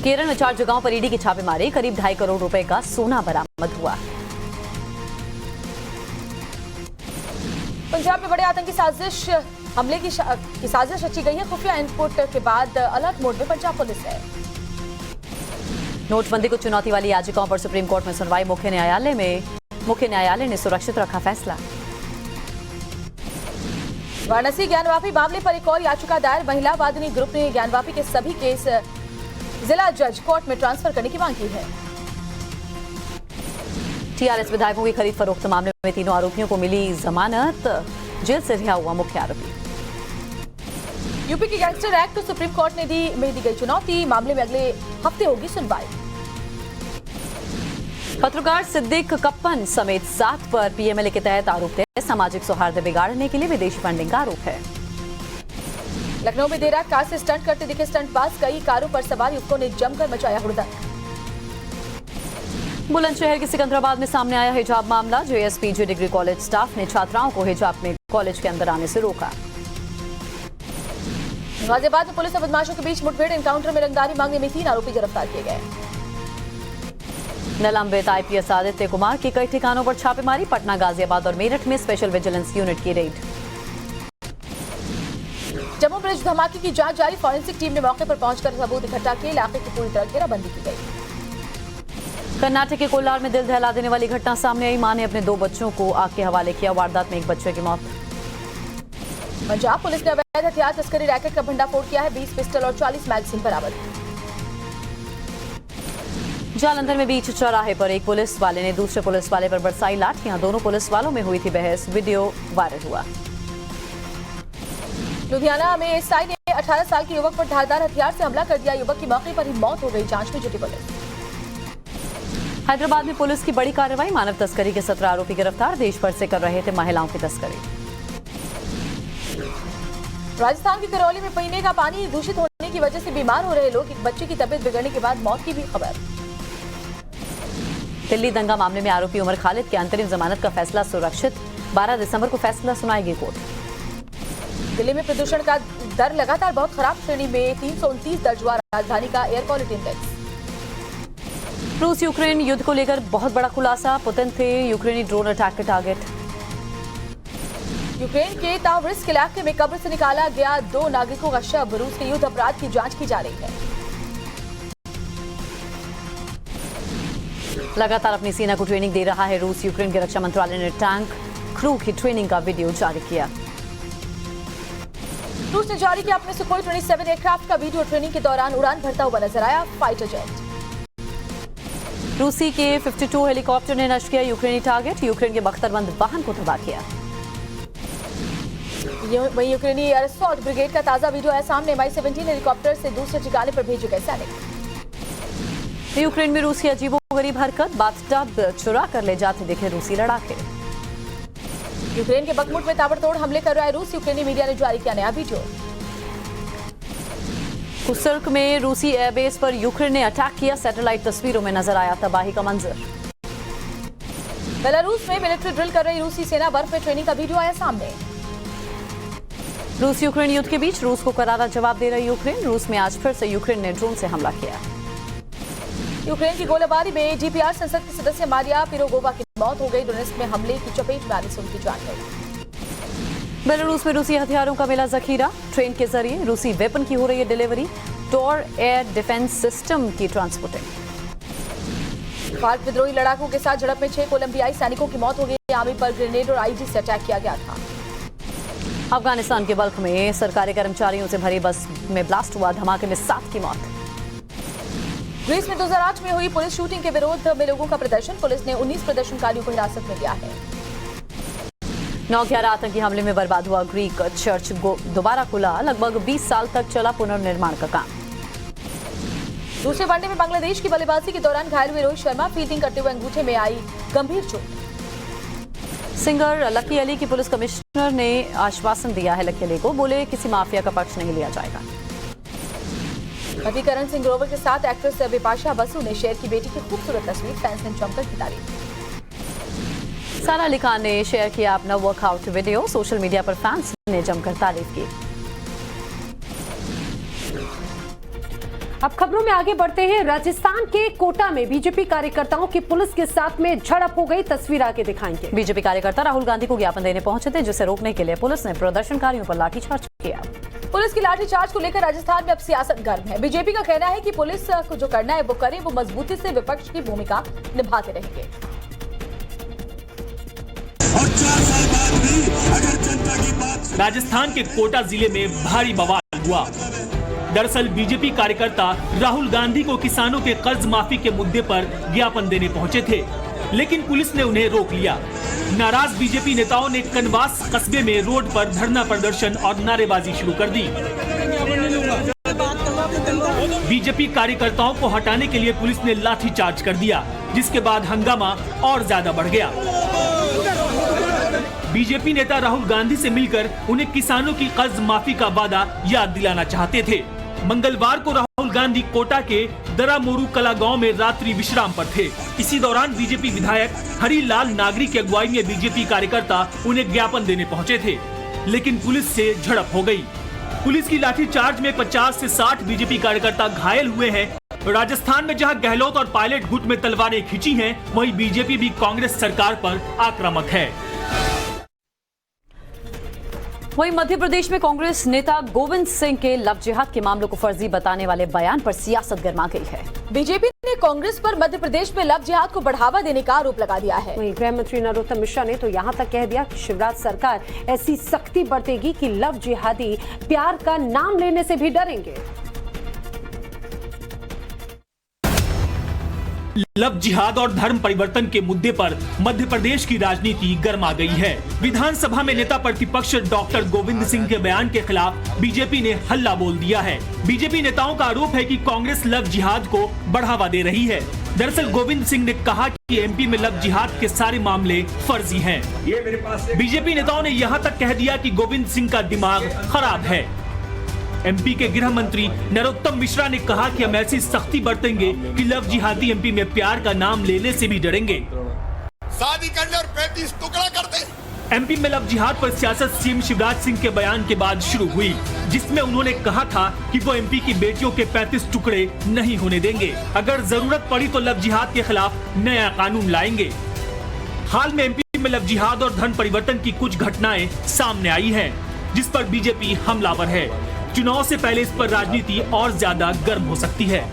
केरल में 4 जगहों पर ईडी की छापेमारी, करीब 2.5 करोड़ रुपए का सोना बरामद हुआ। पंजाब में बड़े आतंकी साजिश हमले की साजिश रची गई है। खुफिया इनपुट के बाद अलर्ट मोड में पंजाब पुलिस है। नोटबंदी को चुनौती वाली याचिकाओं पर सुप्रीम कोर्ट में सुनवाई, मुख्य न्यायालय ने सुरक्षित रखा फैसला। वाराणसी ज्ञानवापी मामले पर एक और याचिका दायर, महिला वादिनी ग्रुप ने ज्ञानवापी के सभी केस जिला जज कोर्ट में ट्रांसफर करने की मांग की है। टीआरएस विधायकों की खरीद फरोख्त मामले में तीनों आरोपियों को मिली जमानत, जेल से रिहा हुआ मुख्य आरोपी। यूपी के गैंगस्टर एक्ट को सुप्रीम कोर्ट ने दी गई चुनौती, मामले में अगले हफ्ते होगी सुनवाई। पत्रकार सिद्दीक कप्पन समेत 7 पर पीएमएलए के तहत आरोप थे। सामाजिक सौहार्द बिगाड़ने के लिए विदेशी फंडिंग का आरोप है। लखनऊ में देर रात कार से स्टंट करते दिखे स्टंटबाज, कई कारों पर सवार युवकों ने जमकर मचाया हुड़दंग। बुलंदशहर के सिकंदराबाद में सामने आया हिजाब मामला, जेएसपीजी डिग्री कॉलेज स्टाफ ने छात्राओं को हिजाब में कॉलेज के अंदर आने से रोका। गाजियाबाद में पुलिस और बदमाशों के बीच मुठभेड़, एनकाउंटर में रंगदारी मांगने में 3 आरोपी गिरफ्तार किए गए। निलंबित आईपीएस आदित्य कुमार के कई ठिकानों पर छापेमारी, पटना, गाजियाबाद और मेरठ में स्पेशल विजिलेंस यूनिट की रेड। जम्मू ब्रिज धमाके की जांच जारी, फॉरेंसिक टीम ने मौके पर पहुंचकर सबूत इकट्ठा किए, इलाके की पूरी तरह घेराबंदी की गई। कर्नाटक के कोलार में दिल दहला देने वाली घटना सामने आई, मां ने अपने 2 बच्चों को आग के हवाले किया, वारदात में एक बच्चे की मौत। पंजाब पुलिस ने अवैध हथियार तस्करी रैकेट का भंडाफोड़ किया है, 20 पिस्टल और 40 मैगजीन बरामद। जालंधर में बीच चौराहे पर एक पुलिस वाले ने दूसरे पुलिस वाले पर बरसाई लाठियां, दोनों पुलिस वालों में हुई थी बहस, वीडियो वायरल हुआ। लुधियाना में एसआई ने 18 साल के युवक पर धारदार हथियार से हमला कर दिया, युवक की मौके पर ही मौत हो गई, जांच में जुटी पुलिस। हैदराबाद में पुलिस की बड़ी कार्रवाई, मानव तस्करी के 17 आरोपी गिरफ्तार, देश भर से कर रहे थे महिलाओं की तस्करी। राजस्थान के करौली में पीने का पानी दूषित होने की वजह से बीमार हो रहे लोग, एक बच्चे की तबीयत बिगड़ने के बाद मौत की भी खबर। दिल्ली दंगा मामले में आरोपी उमर खालिद के अंतरिम जमानत का फैसला सुरक्षित, 12 दिसंबर को फैसला सुनाएगी कोर्ट। दिल्ली में प्रदूषण का दर लगातार बहुत खराब श्रेणी में, 329 दर्ज हुआ राजधानी का एयर क्वालिटी इंडेक्स। रूस यूक्रेन युद्ध को लेकर बहुत बड़ा खुलासा, पुतिन थे यूक्रेनी ड्रोन अटैक के टारगेट। यूक्रेन के तावरिस्क इलाके में कब्र से निकाला गया 2 नागरिकों का शव। रूस के युद्ध अपराध की जांच की जा रही है। लगातार अपनी सेना को ट्रेनिंग दे रहा है रूस। यूक्रेन के रक्षा मंत्रालय ने टैंक क्रू की ट्रेनिंग का वीडियो जारी किया। रूस ने जारी किया अपने सुखोई 27 एयरक्राफ्ट का वीडियो। ट्रेनिंग के दौरान उड़ान भरता हुआ नजर आया फाइटर जेट। रूसी के 52 हेलीकॉप्टर ने नष्ट किया यूक्रेनी टारगेट। यूक्रेन के बख्तरबंद वाहन को तबाह किया। वहीं यूक्रेनी एयर असॉल्ट ब्रिगेड का ताजा वीडियो है सामने। Mi-17 हेलीकॉप्टर से दूसरे ठिकाने पर भेजे गए सैनिक। यूक्रेन में रूस की अजीबोगरीब हरकत। बाथटब चुरा कर ले जाते दिखे रूसी लड़ाके। यूक्रेन के बखमुट में ताबड़तोड़ हमले कर रहा है रूस। यूक्रेनी मीडिया ने जारी किया नया वीडियो। कुर्स्क में रूसी एयरबेस पर यूक्रेन ने अटैक किया। सैटेलाइट तस्वीरों में नजर आया तबाही का मंजर। बेलारूस में मिलिट्री ड्रिल कर रही रूसी सेना। बर्फ में ट्रेनिंग का वीडियो आया सामने। रूस यूक्रेन युद्ध के बीच रूस को करारा जवाब दे रही यूक्रेन। रूस में आज फिर से यूक्रेन ने ड्रोन से हमला किया। यूक्रेन की गोलीबारी में डीपीआर संसद की सदस्य मारिया पिरोगोवा की मौत हो गई। डोनेस्क में हमले की चपेट में आने से उनकी जान गई। बेलारूस में रूसी हथियारों का मिला जखीरा। ट्रेन के जरिए रूसी वेपन की हो रही है डिलीवरी। टोर एयर डिफेंस सिस्टम की ट्रांसपोर्टिंग। भारत विद्रोही लड़ाकों के साथ झड़प में 6 कोलंबियाई सैनिकों की मौत हो गई। आर्मी पर ग्रेनेड और आईडी से अटैक किया गया था। अफगानिस्तान के बल्ख में सरकारी कर्मचारियों से भरी बस में ब्लास्ट हुआ। धमाके में 7 की मौत। ग्रीस में 2008 में हुई पुलिस शूटिंग के विरोध में लोगों का प्रदर्शन। पुलिस ने 19 प्रदर्शनकारियों को हिरासत में लिया है। 9/11 आतंकी हमले में बर्बाद हुआ ग्रीक चर्च दोबारा खुला। लगभग 20 साल तक चला पुनर्निर्माण का काम। दूसरे वनडे में बांग्लादेश की बल्लेबाजी के दौरान घायल हुए रोहित शर्मा। फील्डिंग करते हुए अंगूठे में आई गंभीर चोट। सिंगर लकी अली की पुलिस कमिश्नर ने आश्वासन दिया है लकी अली को। बोले किसी माफिया का पक्ष नहीं लिया जाएगा। पति करण सिंह ग्रोवर के साथ एक्ट्रेस बिपाशा बसु ने शेयर की बेटी की खूबसूरत तस्वीर। फैंस ने जमकर की तारीफ। सारा अली खान ने शेयर किया अपना वर्कआउट वीडियो। सोशल मीडिया पर फैंस ने जमकर तारीफ की। अब खबरों में आगे बढ़ते हैं। राजस्थान के कोटा में बीजेपी कार्यकर्ताओं की पुलिस के साथ में झड़प हो गई। तस्वीर आगे दिखाएंगे। बीजेपी कार्यकर्ता राहुल गांधी को ज्ञापन देने पहुंचे थे, जिसे रोकने के लिए पुलिस ने प्रदर्शनकारियों पर लाठीचार्ज किया। पुलिस की लाठीचार्ज को लेकर राजस्थान में अब सियासत गर्म है। बीजेपी का कहना है कि पुलिस को जो करना है वो करे। वो मजबूती से विपक्ष की भूमिका निभाते रहेंगे। राजस्थान के कोटा जिले में भारी बवाल हुआ। दरअसल बीजेपी कार्यकर्ता राहुल गांधी को किसानों के कर्ज माफी के मुद्दे पर ज्ञापन देने पहुंचे थे, लेकिन पुलिस ने उन्हें रोक लिया। नाराज बीजेपी नेताओं ने कनवास कस्बे में रोड पर धरना प्रदर्शन और नारेबाजी शुरू कर दी। बीजेपी कार्यकर्ताओं को हटाने के लिए पुलिस ने लाठीचार्ज कर दिया, जिसके बाद हंगामा और ज्यादा बढ़ गया। बीजेपी नेता राहुल गांधी से मिलकर उन्हें किसानों की कर्ज माफी का वादा याद दिलाना चाहते थे। मंगलवार को राहुल गांधी कोटा के दरामोरू कला गांव में रात्रि विश्राम पर थे। इसी दौरान बीजेपी विधायक हरिलाल नागरी की अगुवाई में बीजेपी कार्यकर्ता उन्हें ज्ञापन देने पहुंचे थे, लेकिन पुलिस से झड़प हो गई। पुलिस की लाठीचार्ज में 50 से 60 बीजेपी कार्यकर्ता घायल हुए हैं। राजस्थान में जहां गहलोत और पायलट गुट में तलवारें खींची हैं, वहीं बीजेपी भी कांग्रेस सरकार पर आक्रामक है। वहीं मध्य प्रदेश में कांग्रेस नेता गोविंद सिंह के लव जिहाद के मामलों को फर्जी बताने वाले बयान पर सियासत गर्मा गई है। बीजेपी ने कांग्रेस पर मध्य प्रदेश में लव जिहाद को बढ़ावा देने का आरोप लगा दिया है। वहीं गृह मंत्री नरोत्तम मिश्रा ने तो यहां तक कह दिया कि शिवराज सरकार ऐसी सख्ती बरतेगी कि लव जिहादी प्यार का नाम लेने से भी डरेंगे। लव जिहाद और धर्म परिवर्तन के मुद्दे पर मध्य प्रदेश की राजनीति गर्मा गई है। विधानसभा में नेता प्रतिपक्ष डॉक्टर गोविंद सिंह के बयान के खिलाफ बीजेपी ने हल्ला बोल दिया है। बीजेपी नेताओं का आरोप है कि कांग्रेस लव जिहाद को बढ़ावा दे रही है। दरअसल गोविंद सिंह ने कहा कि एमपी में लव जिहाद के सारे मामले फर्जी हैं। बीजेपी नेताओं ने यहाँ तक कह दिया कि गोविंद सिंह का दिमाग खराब है। एमपी के गृह मंत्री नरोत्तम मिश्रा ने कहा कि हम ऐसी सख्ती बरतेंगे कि लव जिहादी एमपी में प्यार का नाम लेने से भी डरेंगे। शादी करने और 35 टुकड़ा कर दे। एमपी में लव जिहाद पर सियासत सीएम शिवराज सिंह के बयान के बाद शुरू हुई, जिसमें उन्होंने कहा था कि वो एमपी की बेटियों के 35 टुकड़े नहीं होने देंगे। अगर जरूरत पड़ी तो लव जिहाद के खिलाफ नया कानून लाएंगे। हाल में एमपी में लव जिहाद और धर्म परिवर्तन की कुछ घटनाएं सामने आई हैं, जिस पर बीजेपी हमलावर है। चुनाव से पहले इस पर राजनीति और ज्यादा गर्म हो सकती है।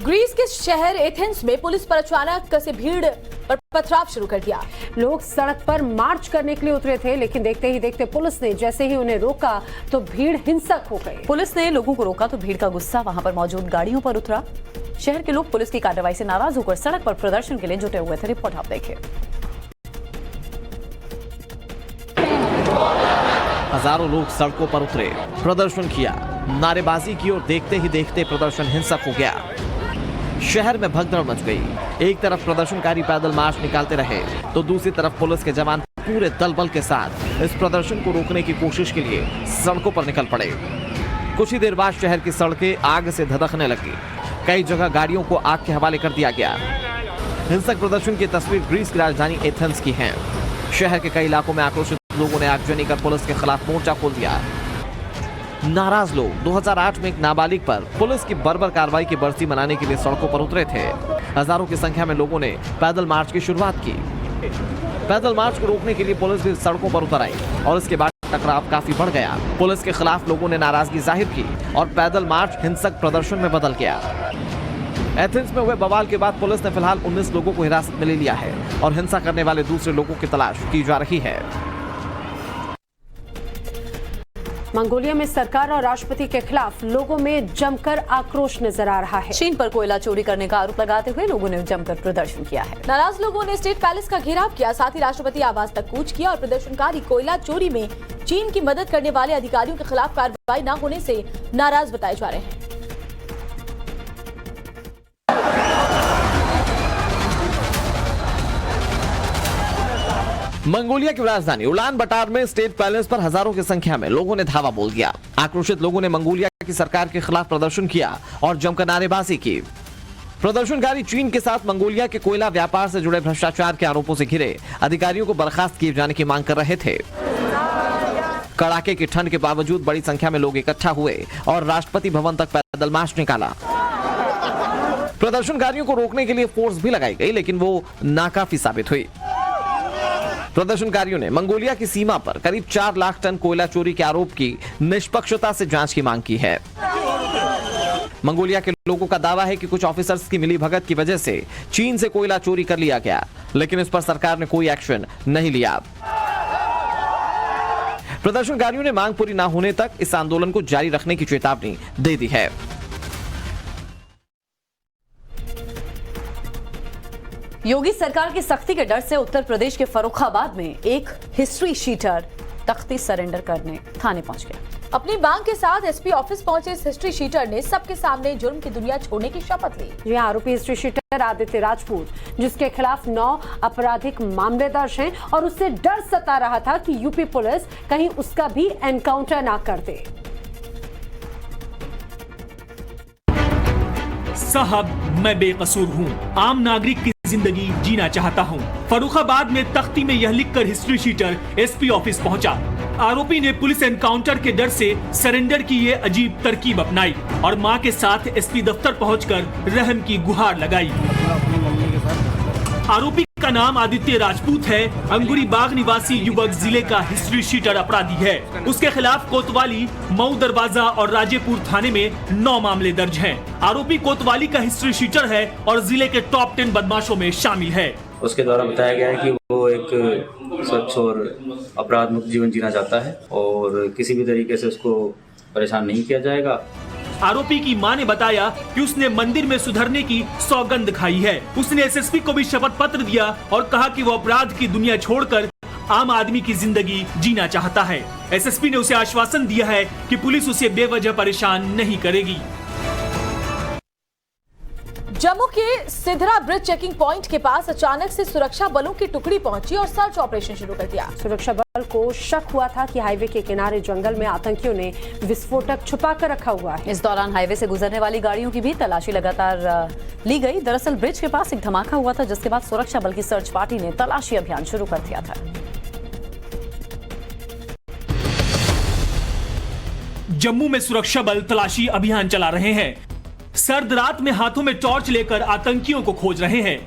ग्रीस के शहर एथेंस में पुलिस पर अचानक से भीड़ पर पथराव शुरू कर दिया। लोग सड़क पर मार्च करने के लिए उतरे थे, लेकिन देखते ही देखते पुलिस ने जैसे ही उन्हें रोका तो भीड़ हिंसक हो गई। पुलिस ने लोगों को रोका तो भीड़ का गुस्सा वहां पर मौजूद गाड़ियों पर उतरा। शहर के लोग पुलिस की कार्रवाई से नाराज होकर सड़क पर प्रदर्शन के लिए जुटे हुए थे। रिपोर्ट आप देखिए। हजारों लोग सड़कों पर उतरे, प्रदर्शन किया, नारेबाजी की और देखते ही देखते प्रदर्शन हिंसक हो गया। शहर में भगदड़ मच गई। एक तरफ प्रदर्शनकारी पैदल मार्च निकालते रहे तो दूसरी तरफ पुलिस के जवान पूरे दल बल के साथ इस प्रदर्शन को रोकने की कोशिश के लिए सड़कों पर निकल पड़े। कुछ ही देर बाद शहर की सड़कें आग से धधकने लगी। कई जगह गाड़ियों को आग के हवाले कर दिया गया। हिंसक प्रदर्शन की तस्वीर ग्रीस की राजधानी एथेंस की है। शहर के कई इलाकों में आक्रोशित लोगों ने आगजनी कर पुलिस के खिलाफ मोर्चा खोल दिया। नाराज लोग 2008 में एक नाबालिग पर पुलिस की बर्बर कार्रवाई की बरसी मनाने के लिए सड़कों पर उतरे थे। हजारों की संख्या में लोगों ने पैदल मार्च की शुरुआत की। पैदल मार्च को रोकने के लिए पुलिस भी सड़कों पर उतर आई और इसके बाद टकराव काफी बढ़ गया। पुलिस के खिलाफ लोगों ने नाराजगी जाहिर की और पैदल मार्च हिंसक प्रदर्शन में बदल गया। एथेंस में हुए बवाल के बाद पुलिस ने फिलहाल 19 लोगों को हिरासत में ले लिया है और हिंसा करने वाले दूसरे लोगों की तलाश की जा रही है। मंगोलिया में सरकार और राष्ट्रपति के खिलाफ लोगों में जमकर आक्रोश नजर आ रहा है। चीन पर कोयला चोरी करने का आरोप लगाते हुए लोगों ने जमकर प्रदर्शन किया है। नाराज लोगों ने स्टेट पैलेस का घेराव किया, साथ ही राष्ट्रपति आवास तक कूच किया और प्रदर्शनकारी कोयला चोरी में चीन की मदद करने वाले अधिकारियों के खिलाफ कार्रवाई न होने से नाराज बताए जा रहे हैं। मंगोलिया की राजधानी उलान बटार में स्टेट पैलेस पर हजारों की संख्या में लोगों ने धावा बोल दिया। आक्रोशित लोगों ने मंगोलिया की सरकार के खिलाफ प्रदर्शन किया और जमकर नारेबाजी की। प्रदर्शनकारी चीन के साथ मंगोलिया के कोयला व्यापार से जुड़े भ्रष्टाचार के आरोपों से घिरे अधिकारियों को बर्खास्त किए जाने की मांग कर रहे थे। कड़ाके की ठंड के बावजूद बड़ी संख्या में लोग इकट्ठा हुए और राष्ट्रपति भवन तक पैदल मार्च निकाला। प्रदर्शनकारियों को रोकने के लिए फोर्स भी लगाई गई, लेकिन वो नाकाफी साबित हुई। प्रदर्शनकारियों ने मंगोलिया की सीमा पर करीब 4 लाख टन कोयला चोरी के आरोप की निष्पक्षता से जांच की मांग की है। मंगोलिया के लोगों का दावा है कि कुछ ऑफिसर्स की मिलीभगत की वजह से चीन से कोयला चोरी कर लिया गया, लेकिन इस पर सरकार ने कोई एक्शन नहीं लिया। प्रदर्शनकारियों ने मांग पूरी न होने तक इस आंदोलन को जारी रखने की चेतावनी दे दी है। योगी सरकार की सख्ती के डर से उत्तर प्रदेश के फर्रुखाबाद में एक हिस्ट्री शीटर तख्ती सरेंडर करने थाने पहुंच गया। अपनी मांग के साथ एसपी ऑफिस पहुंचे इस हिस्ट्री शीटर ने सबके सामने जुर्म की दुनिया छोड़ने की शपथ ली। यह आरोपी हिस्ट्री शीटर आदित्य राजपूत, जिसके खिलाफ 9 आपराधिक मामले दर्ज हैं और उससे डर सता रहा था कि यूपी पुलिस कहीं उसका भी एनकाउंटर ना कर दे। साहब, मैं बेकसूर हूँ, आम नागरिक की जिंदगी जीना चाहता हूँ। फर्रुखाबाद में तख्ती में यह लिखकर हिस्ट्री शीटर एसपी ऑफिस पहुंचा। आरोपी ने पुलिस एनकाउंटर के डर से सरेंडर की ये अजीब तरकीब अपनाई और मां के साथ एसपी दफ्तर पहुंचकर रहम की गुहार लगाई। आरोपी का नाम आदित्य राजपूत है। अंगुरी बाग निवासी युवक जिले का हिस्ट्री शीटर अपराधी है। उसके खिलाफ कोतवाली, मऊ दरवाजा और राजेपुर थाने में 9 मामले दर्ज हैं। आरोपी कोतवाली का हिस्ट्री शीटर है और जिले के टॉप 10 बदमाशों में शामिल है। उसके द्वारा बताया गया है कि वो एक स्वच्छ और अपराध मुक्त जीवन जीना चाहता है और किसी भी तरीके से उसको परेशान नहीं किया जाएगा। आरोपी की मां ने बताया कि उसने मंदिर में सुधरने की सौगंध खाई है। उसने एसएसपी को भी शपथ पत्र दिया और कहा कि वो अपराध की दुनिया छोड़कर आम आदमी की जिंदगी जीना चाहता है। एसएसपी ने उसे आश्वासन दिया है कि पुलिस उसे बेवजह परेशान नहीं करेगी। जम्मू के सिधरा ब्रिज चेकिंग पॉइंट के पास अचानक से सुरक्षा बलों की टुकड़ी पहुंची और सर्च ऑपरेशन शुरू कर दिया। सुरक्षा बल को शक हुआ था कि हाईवे के किनारे जंगल में आतंकियों ने विस्फोटक छुपा कर रखा हुआ है। इस दौरान हाईवे से गुजरने वाली गाड़ियों की भी तलाशी लगातार ली गई। दरअसल ब्रिज के पास एक धमाका हुआ था, जिसके बाद सुरक्षा बल की सर्च पार्टी ने तलाशी अभियान शुरू कर दिया था। जम्मू में सुरक्षा बल तलाशी अभियान चला रहे हैं। सर्द रात में हाथों में टॉर्च लेकर आतंकियों को खोज रहे हैं।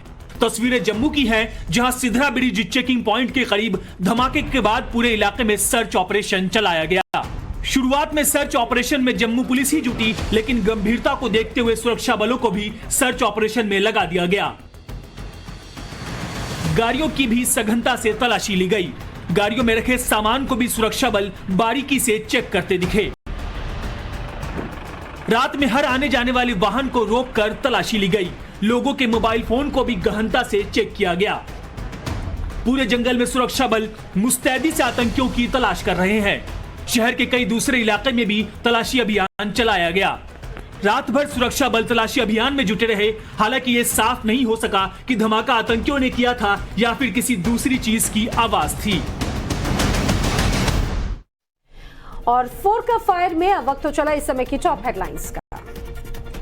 तस्वीरें जम्मू की हैं, जहां सिधरा ब्रिज चेकिंग पॉइंट के करीब धमाके के बाद पूरे इलाके में सर्च ऑपरेशन चलाया गया। शुरुआत में सर्च ऑपरेशन में जम्मू पुलिस ही जुटी, लेकिन गंभीरता को देखते हुए सुरक्षा बलों को भी सर्च ऑपरेशन में लगा दिया गया। गाड़ियों की भी सघनता से तलाशी ली गई। गाड़ियों में रखे सामान को भी सुरक्षा बल बारीकी से चेक करते दिखे। रात में हर आने जाने वाले वाहन को रोककर तलाशी ली गई। लोगों के मोबाइल फोन को भी गहनता से चेक किया गया। पूरे जंगल में सुरक्षा बल मुस्तैदी से आतंकियों की तलाश कर रहे हैं। शहर के कई दूसरे इलाके में भी तलाशी अभियान चलाया गया। रात भर सुरक्षा बल तलाशी अभियान में जुटे रहे। हालांकि ये साफ नहीं हो सका कि धमाका आतंकियों ने किया था या फिर किसी दूसरी चीज की आवाज थी। और 4 का फायर में अब वक्त तो चला इस समय की टॉप हेडलाइंस का।